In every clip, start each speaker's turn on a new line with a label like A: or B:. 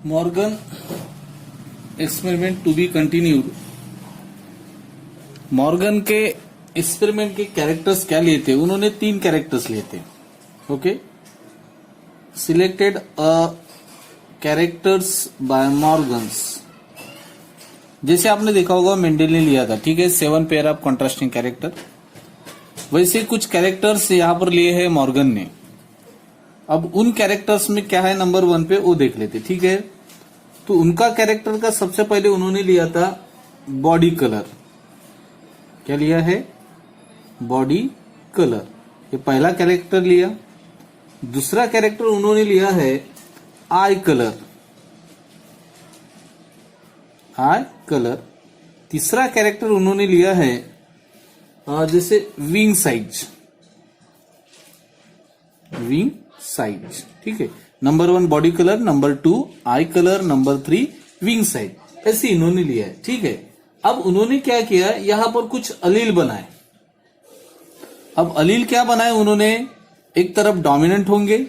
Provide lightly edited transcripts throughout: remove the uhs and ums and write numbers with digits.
A: Morgan experiment to be continued. Morgan के experiment के characters क्या लिए थे? उन्होंने 3 कैरेक्टर्स लिए थे। Okay, selected characters by Morgans. जैसे आपने देखा होगा मेंडल ने लिया था, ठीक है, 7 पेयर ऑफ कॉन्ट्रास्टिंग कैरेक्टर। वैसे कुछ कैरेक्टर्स यहां पर लिए हैं मॉर्गन ने। अब उन कैरेक्टर्स में क्या है नंबर 1 पे वो देख लेते, ठीक है। तो उनका कैरेक्टर का सबसे पहले उन्होंने लिया था बॉडी कलर। क्या लिया है? Body colour. ये पहला कैरेक्टर लिया। दूसरा कैरेक्टर उन्होंने लिया है आई कलर। आई कलर। तीसरा कैरेक्टर उन्होंने लिया है जैसे विंग साइज। विंग साइज, ठीक है। नंबर 1 बॉडी कलर, नंबर 2 आई कलर, नंबर 3 विंग साइज, ऐसे इन्होंने लिया है, ठीक है। अब उन्होंने क्या किया, यहां पर कुछ अलील बनाए। अब अलील क्या बनाए उन्होंने? एक तरफ डोमिनेंट होंगे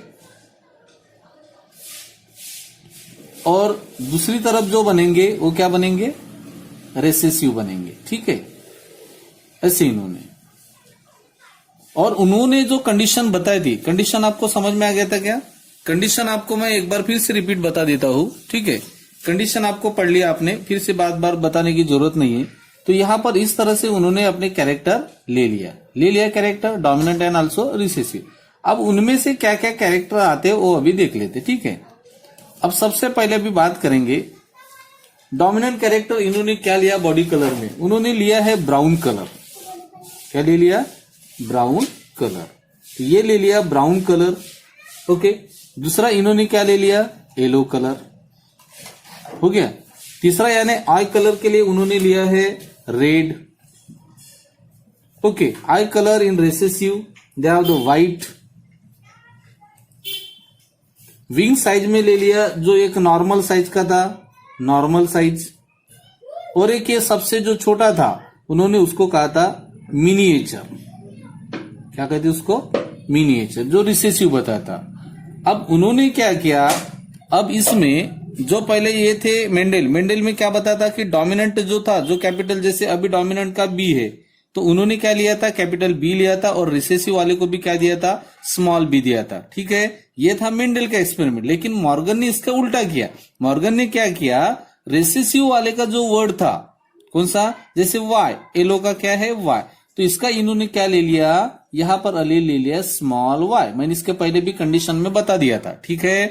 A: और दूसरी तरफ जो बनेंगे वो क्या बनेंगे? रेसेसिव बनेंगे, ठीक है। ऐसे इन्होंने, और उन्होंने जो कंडीशन बताई थी, कंडीशन आपको समझ में आ गया था क्या? कंडीशन आपको मैं एक बार फिर से रिपीट बता देता हूं, ठीक है। कंडीशन आपको पढ़ लिया आपने, फिर से बार बार बताने की जरूरत नहीं है। तो यहां पर इस तरह से उन्होंने अपने कैरेक्टर ले लिया character dominant and also recessive. अब उनमें से क्या क्या कैरेक्टर आते हैं वो अभी देख लेते, ठीक है। अब सबसे पहले अभी बात करेंगे डोमिनेंट कैरेक्टर। इन्होंने क्या लिया बॉडी कलर में? उन्होंने लिया है ब्राउन कलर। क्या ले लिया? Brown colour. तो ये ले लिया ब्राउन कलर, ओके। दूसरा इन्होंने क्या ले लिया? येलो कलर, हो गया। तीसरा यानी आई कलर के लिए उन्होंने लिया है red, okay. I colour in recessive they have the white. Wing size में ले लिया जो एक नॉर्मल साइज का था, नॉर्मल साइज। और एक ये सबसे जो छोटा था उन्होंने उसको कहा था मिनिएचर। क्या कहते उसको? मिनिएचर, जो रिसेसिव बताता। अब उन्होंने क्या किया, अब इसमें जो पहले ये थे मेंडल में क्या बताता कि डोमिनेंट जो था, जो कैपिटल, जैसे अभी डोमिनेंट का बी है तो उन्होंने क्या लिया था? कैपिटल बी लिया था, और रिसेसिव वाले को भी क्या दिया था? स्मॉल बी दिया था, ठीक है। ये था मेंडल का एक्सपेरिमेंट। लेकिन मॉर्गन ने इसका उल्टा किया। मॉर्गन ने क्या किया, रिसेसिव वाले का जो वर्ड था, कौन सा? जैसे वाई, एलो का क्या है? वाई। तो इसका इन्होंने क्या ले लिया, यहां पर अलील ले लिया स्मॉल वाई। मैंने इसके पहले भी कंडीशन में बता दिया था, ठीक है।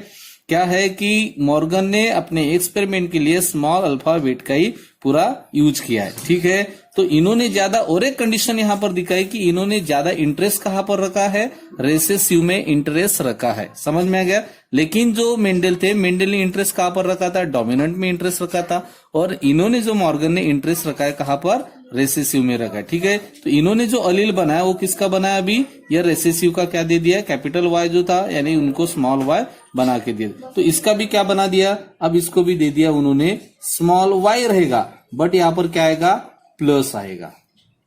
A: क्या है कि मॉर्गन ने अपने एक्सपेरिमेंट के लिए स्मॉल अल्फाबेट का ही पूरा यूज किया है, ठीक है। तो इन्होंने ज्यादा, और एक कंडीशन यहां पर दिखाई कि इन्होंने ज्यादा इंटरेस्ट कहां पर रखा है? रेसेसिव में इंटरेस्ट रखा है। समझ में आ गया? लेकिन जो मेंडल थे, मेंडल ने इंटरेस्ट कहां पर रखा था? डोमिनेंट में इंटरेस्ट रखा था। और इन्होंने जो मॉर्गन ने इंटरेस्ट रखा है कहां पर? रेसेसिव में रखा है, ठीक है। तो इन्होंने जो अलील बनाया वो किसका बनाया? अभी यह रेसेसिव का क्या दे दिया? कैपिटल वाई जो था, यानी उनको स्मॉल वाई बना के दिया। तो इसका भी क्या बना दिया? अब इसको भी दे दिया उन्होंने स्मॉल वाई रहेगा, बट यहां पर क्या आएगा? प्लस आएगा,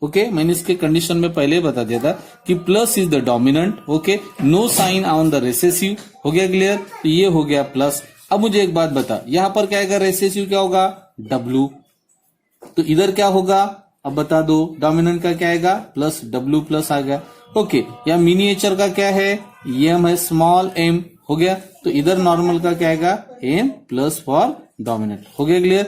A: ओके। मैंने इसके कंडीशन में पहले बता दिया था कि plus is the dominant, okay. No sign on the recessive, हो गया क्लियर? तो ये हो गया प्लस। अब मुझे एक बात बता, यहां पर क्या आएगा? रेसेसिव क्या होगा? डब्ल्यू। तो इधर क्या होगा? अब बता दो, डोमिनेंट का क्या आएगा? प्लस डब्ल्यू प्लस आ गया, ओके। या मिनिएचर का क्या है? एम है, स्मॉल एम, हो गया। तो इधर नॉर्मल का क्या आएगा? एम प्लस फॉर डोमिनेंट, हो गया clear?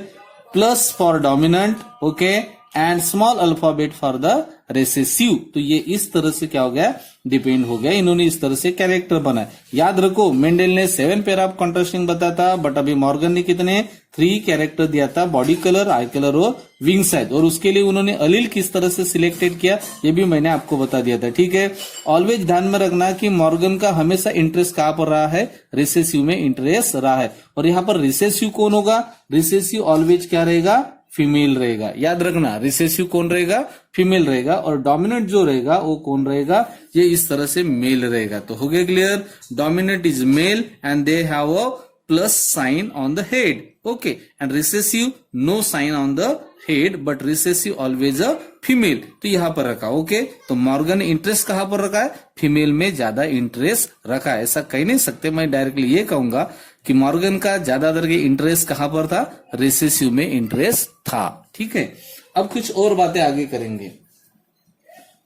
A: Plus for dominant, okay, and small alphabet for the recessive. तो ये इस तरह से क्या हो गया? डिपेंड हो गया। इन्होंने इस तरह से कैरेक्टर बनाए। याद रखो, मेंडल ने 7 पेयर ऑफ कॉन्ट्रास्टिंग बताया था, बट अभी मॉर्गन ने कितने? 3 कैरेक्टर दिया था, बॉडी कलर, आई कलर और विंग साइज। और उसके लिए उन्होंने अलील किस तरह से सिलेक्टेड किया ये भी मैंने आपको बता दिया था, ठीक है। ऑलवेज ध्यान में रखना कि मॉर्गन का हमेशा इंटरेस्ट कहां पर रहा है? रेसेसिव में इंटरेस्ट रहा है। और यहाँ पर रिसेसिव कौन होगा? रिसेसिव ऑलवेज क्या रहेगा? फीमेल रहेगा। याद रखना, रिसेसिव कौन रहेगा? फीमेल रहेगा। और डोमिनेंट जो रहेगा वो कौन रहेगा? ये इस तरह से मेल रहेगा। तो हो गया clear? Dominant is male and they have a plus sign on the head, okay, and recessive no sign on the head but recessive always a female, तो यहां पर रखा। ओके, तो मॉर्गन ने इंटरेस्ट कहां पर रखा है? फीमेल में ज्यादा इंटरेस्ट रखा है। ऐसा कह नहीं सकते, मैं डायरेक्टली ये कहूंगा कि मॉर्गन का ज्यादातर के इंटरेस्ट कहां पर था? रिसेसिव में इंटरेस्ट था। ठीक है, अब कुछ और बातें आगे करेंगे।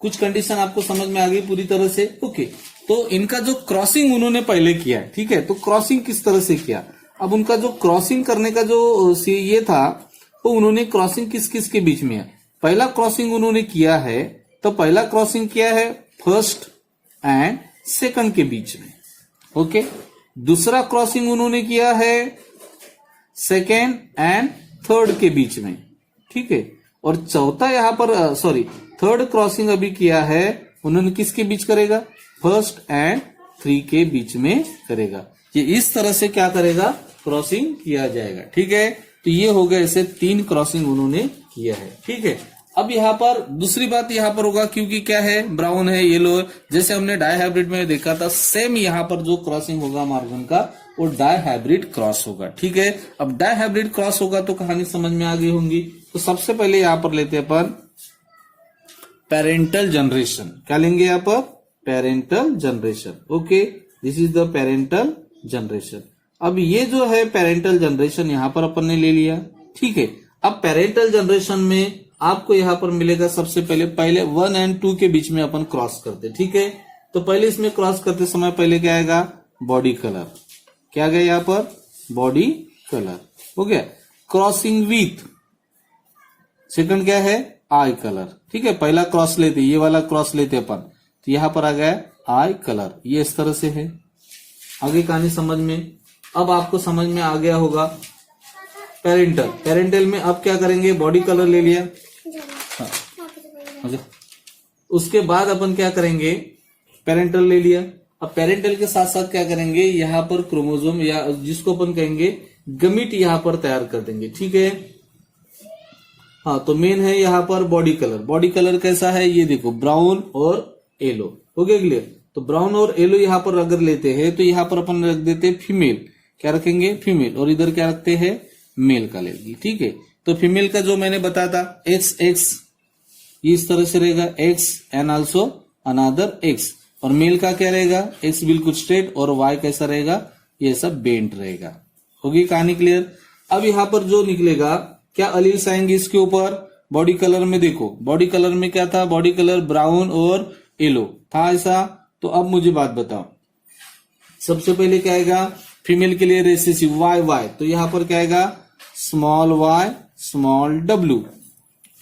A: कुछ कंडीशन आपको समझ में आ गई पूरी तरह से? ओके, तो इनका जो क्रॉसिंग उन्होंने पहले किया है, ठीक है, तो क्रॉसिंग किस तरह से किया? अब उनका जो क्रॉसिंग करने का जो ये था, तो उन्होंने क्रॉसिंग किस किस के बीच में है? पहला क्रॉसिंग उन्होंने किया है, तो पहला क्रॉसिंग किया है फर्स्ट एंड सेकंड के बीच में। ओके, दूसरा क्रॉसिंग उन्होंने किया है सेकंड एंड थर्ड के बीच में। ठीक है, और चौथा यहां पर थर्ड क्रॉसिंग अभी किया है उन्होंने किसके बीच करेगा? फर्स्ट एंड 3 के बीच में करेगा। ये इस तरह से क्या करेगा? क्रॉसिंग किया जाएगा। ठीक है, तो ये हो गए ऐसे 3 क्रॉसिंग उन्होंने किया है। ठीक है, अब यहाँ पर दूसरी बात यहाँ पर होगा, क्योंकि क्या है? ब्राउन है, येलो, जैसे हमने डाई हाइब्रिड में देखा था, सेम यहाँ पर जो क्रॉसिंग होगा मॉर्गन का वो डाई हाइब्रिड क्रॉस होगा। ठीक है, अब डाई हाइब्रिड क्रॉस होगा तो कहानी समझ में आ गई होंगी। तो सबसे पहले यहाँ पर लेते हैं अपन पेरेंटल जनरेशन। क्या लेंगे यहाँ पर? Parental generation. Okay, this is the parental generation. अब ये जो है पेरेंटल जनरेशन यहाँ पर अपन ने ले लिया। ठीक है, अब पेरेंटल जनरेशन में आपको यहाँ पर मिलेगा सबसे पहले 1 एंड 2 के बीच में अपन क्रॉस करते। ठीक है, तो पहले इसमें क्रॉस करते समय पहले क्या आएगा? Body colour. क्या गया यहाँ पर? बॉडी कलर हो गया। क्रॉसिंग विथ सेकंड क्या है? आई कलर। ठीक है, पहला क्रॉस लेते, ये वाला क्रॉस लेते अपन, तो यहां पर आ गया आई कलर। ये इस तरह से है। आगे कहानी समझ में, अब आपको समझ में आ गया होगा। पेरेंटल में अब क्या करेंगे? बॉडी कलर ले लिया। हाँ, उसके बाद अपन क्या करेंगे? पेरेंटल ले लिया। अब पेरेंटल के साथ साथ क्या करेंगे? यहाँ पर क्रोमोसोम या जिसको अपन कहेंगे गमीट यहाँ पर तैयार कर देंगे। ठीक है, हाँ, तो मेन है यहाँ पर बॉडी कलर। बॉडी कलर कैसा है? ये देखो, ब्राउन और येलो। हो गया क्लियर? तो ब्राउन और येलो यहाँ पर अगर लेते हैं तो यहाँ पर अपन रख देते हैं फीमेल। क्या रखेंगे? फीमेल। और इधर क्या रखते हैं? मेल का लेंगे। ठीक है, तो फीमेल का जो मैंने बताया था XX, ये इस तरह से रहेगा, X and also another X। और मेल का क्या रहेगा? X बिल्कुल स्ट्रेट और Y कैसा रहेगा? ये सब बेंट रहेगा। होगी कहानी क्लियर? अब यहाँ पर जो निकलेगा, क्या अलील्स आएंगे इसके ऊपर? बॉडी कलर में देखो, बॉडी कलर में क्या था? बॉडी कलर ब्राउन और येलो था ऐसा। तो अब मुझे बात बताओ, सबसे पहले क्या आएगा? फीमेल के लिए रेसेसिव Y, तो यहां पर क्या आएगा? Small y small w।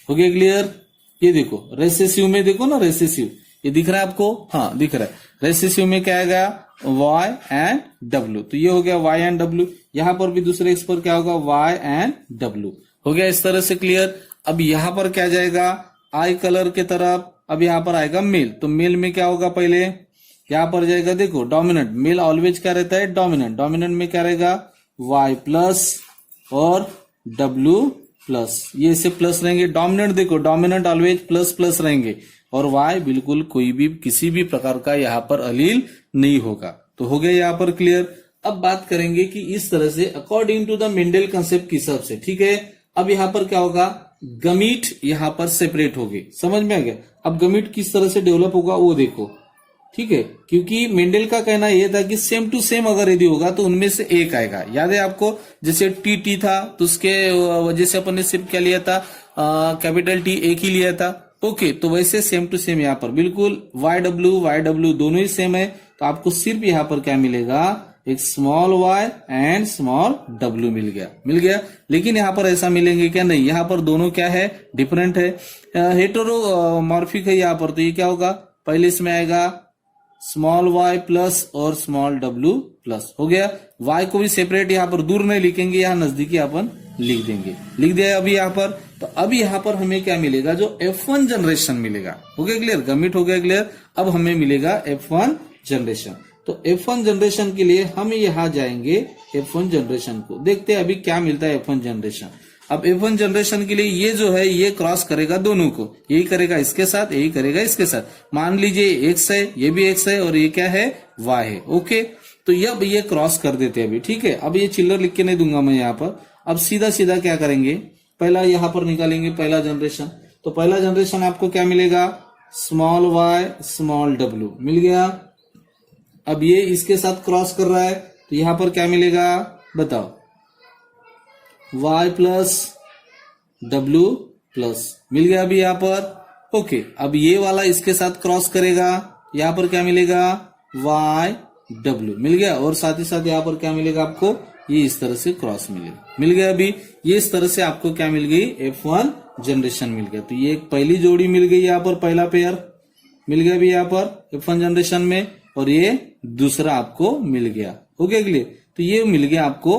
A: हो गया क्लियर? ये देखो रेसेसिव में देखो ना, रेसेसिव ये दिख रहा है आपको? हाँ दिख रहा है। रेसेसिव में क्या आएगा? y एंड w, तो ये हो गया y एंड w। यहां पर भी दूसरे एक्स पर क्या होगा? y and w। हो गया इस तरह से क्लियर? अब यहां पर क्या जाएगा? आई कलर के तरफ। अब यहां पर आएगा मेल, तो मेल में क्या होगा? पहले यहां पर जाएगा, देखो डोमिनेंट। मेल ऑलवेज क्या रहता है? डोमिनेंट। डोमिनेंट में क्या रहेगा? y प्लस और w प्लस, ये ऐसे प्लस रहेंगे। डोमिनेंट देखो, डोमिनेंट ऑलवेज प्लस प्लस रहेंगे और y बिल्कुल कोई भी किसी भी प्रकार का यहाँ पर अलील नहीं होगा। तो हो गया यहाँ पर क्लियर? अब बात करेंगे कि इस तरह से according to the Mendel concept के हिसाब से। ठीक है, अब यहाँ पर क्या होगा? गमीट यहाँ पर सेपरेट होंगे। समझ में आ गया? अब गमीट किस तरह से डेवलप होगा वो देखो। ठीक है, क्योंकि मेंडल का कहना यह था कि सेम टू सेम अगर यदि होगा तो उनमें से एक आएगा। याद है आपको? जैसे टी था तो उसके वजह से अपन ने सिर्फ क्या लिया था? कैपिटल टी एक ही लिया था। ओके, तो वैसे सेम टू सेम यहाँ पर बिल्कुल YW दोनों ही सेम है। तो आपको सिर्फ यहाँ पर क्या मिलेगा? एक small y and small w मिल गया। लेकिन यहाँ पर ऐसा मिलेंगे क्या? नहीं, यहाँ पर दोनों क्या है? डिफरेंट है, हेटेरोमॉर्फिक है यहाँ पर। तो ये क्या होगा? पहले इसमें आएगा स्मॉल y प्लस और स्मॉल w प्लस। हो गया। y को भी सेपरेट यहाँ पर दूर नहीं लिखेंगे, यहाँ नजदीकी अपन लिख देंगे। लिख दिया अभी यहाँ पर। तो अभी यहाँ पर हमें क्या मिलेगा? जो F1 जनरेशन मिलेगा। हो गया क्लियर? गमिट हो गया क्लियर? अब हमें मिलेगा F1 जनरेशन। तो F1 जनरेशन के लिए हम यहाँ जाएंगे F1 जनरेशन को देखते हैं अभी क्या मिलता है F1 जनरेशन। अब F1 जनरेशन के लिए ये जो है ये क्रॉस करेगा दोनों को, यही करेगा इसके साथ, यही करेगा इसके साथ। मान लीजिए X है, ये भी X है और ये क्या है? Y है। ओके, तो अब ये क्रॉस कर देते हैं अभी। ठीक है, अब ये चिल्लर लिख के नहीं दूंगा मैं यहाँ पर। अब सीधा सीधा क्या करेंगे? पहला यहां पर निकालेंगे पहला जनरेशन, तो पहला जनरेशन आपको क्या मिलेगा, स्मॉल y स्मॉल w मिल गया। अब ये इसके साथ क्रॉस कर रहा है तो यहां पर क्या मिलेगा बताओ, y प्लस w प्लस मिल गया अभी यहां पर। ओके, अब ये वाला इसके साथ क्रॉस करेगा, यहां पर क्या मिलेगा y w मिल गया, और साथ ही साथ यहां पर क्या मिलेगा आपको, ये इस तरह से क्रॉस मिलेगा, मिल गया अभी। ये इस तरह से आपको क्या मिल गई, F1 जनरेशन मिल गया। तो ये एक पहली जोड़ी मिल गई यहाँ पर, पहला पेयर मिल गया अभी यहाँ पर F1 जनरेशन में, और ये दूसरा आपको मिल गया। हो गया क्लियर, तो ये मिल गया आपको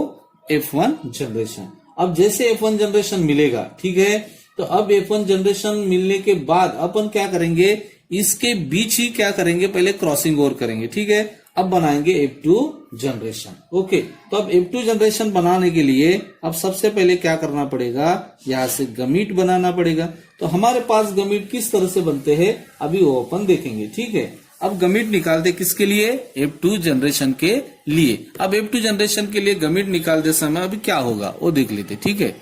A: F1 जनरेशन। अब जैसे F1 जनरेशन मिलेगा, ठीक है, तो अब F1 जनरेशन मिलने के बाद अपन क्या करेंगे, इसके बीच ही क्या करेंगे, पहले क्रॉसिंग ओवर करेंगे, ठीक है। अब बनाएंगे F2 जनरेशन। ओके, तो अब F2 जनरेशन बनाने के लिए अब सबसे पहले क्या करना पड़ेगा, यहां से गमीट बनाना पड़ेगा। तो हमारे पास गमीट किस तरह से बनते हैं अभी वो अपन देखेंगे, ठीक है। अब गमीट निकालते किसके लिए, F2 जनरेशन के लिए। अब F2 जनरेशन के लिए गमीट निकालते समय अभी क्या होगा वो देख लेते, ठीक है।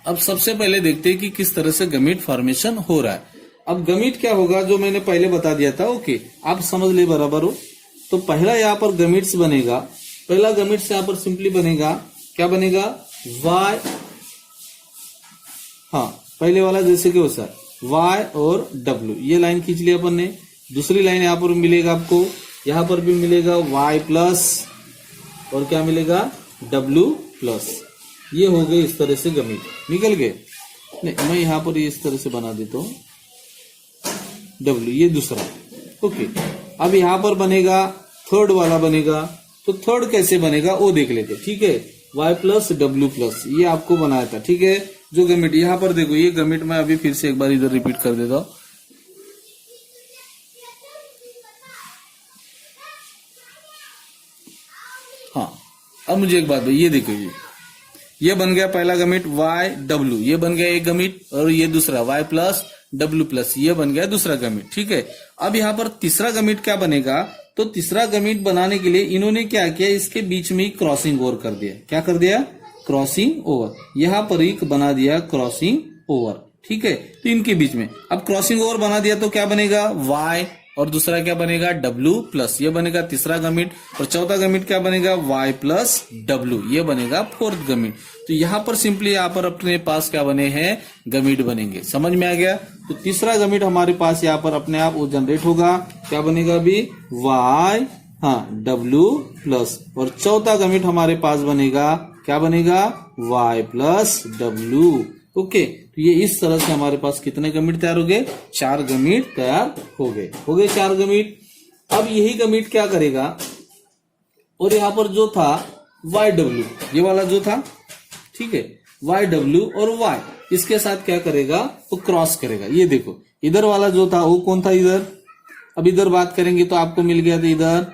A: अब सबसे पहले देखते हैं कि किस तरह से गमीट फॉर्मेशन हो रहा है। अब गमीट क्या होगा, जो मैंने पहले बता दिया था, ओके, आप समझ ले बराबर हो। तो पहला यहाँ पर गमीट्स बनेगा, पहला गमीट्स यहाँ पर सिंपली बनेगा, क्या बनेगा, y, हाँ पहले वाला जैसे कि वैसा y और w, ये लाइन खींच लिया अपन ने। दूसरी लाइन यहाँ पर मिलेगा आपको, यहाँ पर भी मिलेगा y प्लस और क्या मिलेगा w प्लस। ये हो गए इस तरह से गमीट, निकल गए। नहीं, मैं यहाँ पर इस तरह से बना देता हूँ W, ये दूसरा। ओके, अब यहां पर बनेगा थर्ड वाला बनेगा, तो थर्ड कैसे बनेगा वो देख लेते, ठीक है। y प्लस W प्लस, ये आपको बनाया था, ठीक है। जो गमिट यहां पर देखो, ये गमिट मैं अभी फिर से एक बार इधर रिपीट कर देता हूं। हाँ, अब मुझे एक बात भाई, ये देखो, ये बन गया पहला गमिट y W, ये बन गया एक गमिट, और ये दूसरा y प्लस W प्लस, ये बन गया दूसरा गमिट, ठीक है। अब यहाँ पर तीसरा गमिट क्या बनेगा, तो तीसरा गमिट बनाने के लिए इन्होंने क्या किया, इसके बीच में ही क्रॉसिंग ओवर कर दिया। क्या कर दिया, क्रॉसिंग ओवर, यहाँ पर ही बना दिया क्रॉसिंग ओवर, ठीक है। तो इनके बीच में अब क्रॉसिंग ओवर बना दिया, तो क्या बनेगा y, और दूसरा क्या बनेगा W प्लस, ये बनेगा तीसरा गमिट, और चौथा गमिट क्या बनेगा y प्लस W, ये बनेगा फोर्थ गमिट। तो यहाँ पर सिंपली यहाँ पर अपने पास क्या बने हैं, गमिट बनेंगे। समझ में आ गया। तो तीसरा गमिट हमारे पास यहाँ पर अपने आप वो जनरेट होगा, क्या बनेगा अभी y, हाँ W प्लस, और चौथा गमिट हमारे पास बनेगा, क्या बनेगा y प्लस W। ओके, तो ये इस तरह से हमारे पास कितने गमिट तैयार हो गए, 4 गमिट तैयार हो गए 4 गमिट। अब यही गमिट क्या करेगा, और यहाँ पर जो था YW, ये वाला जो था, ठीक है, YW और Y इसके साथ क्या करेगा, वो क्रॉस करेगा। ये देखो, इधर वाला जो था वो कौन था, इधर। अब इधर बात करेंगे तो आपको मिल गया था इधर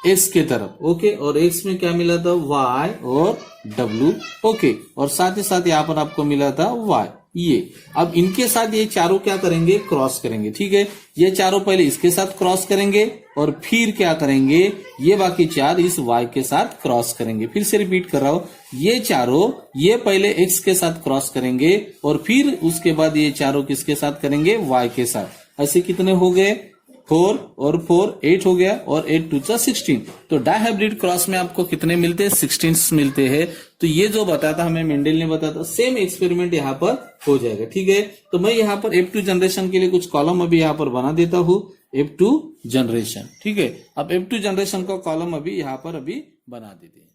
A: x के तरफ, ओके, और x में क्या मिला था, y और w, ओके, और साथ ही साथ यहाँ पर आपको मिला था y। ये अब इनके साथ ये चारों क्या करेंगे, क्रॉस करेंगे, ठीक है। ये चारों पहले इसके साथ क्रॉस करेंगे, और फिर क्या करेंगे, ये बाकी 4 इस y के साथ क्रॉस करेंगे। फिर से रिपीट कर रहा हूं, ये चारों ये पहले x के साथ क्रॉस करेंगे, और फिर उसके बाद ये चारों किसके साथ करेंगे, y के साथ। ऐसे कितने हो गए, 4 और 4 8 हो गया, और 8 2 16। तो डायहाइब्रिड क्रॉस में आपको कितने मिलते हैं, 16 मिलते हैं। तो ये जो बताया था हमें मेंडल ने बताया था, सेम एक्सपेरिमेंट यहाँ पर हो जाएगा, ठीक है। तो मैं यहाँ पर F2 जनरेशन के लिए कुछ कॉलम अभी यहाँ पर बना देता हूँ, F2 जनरेशन, ठीक है। अब F2 जनरेशन का कॉलम अभी यहाँ पर अभी बना देते हैं।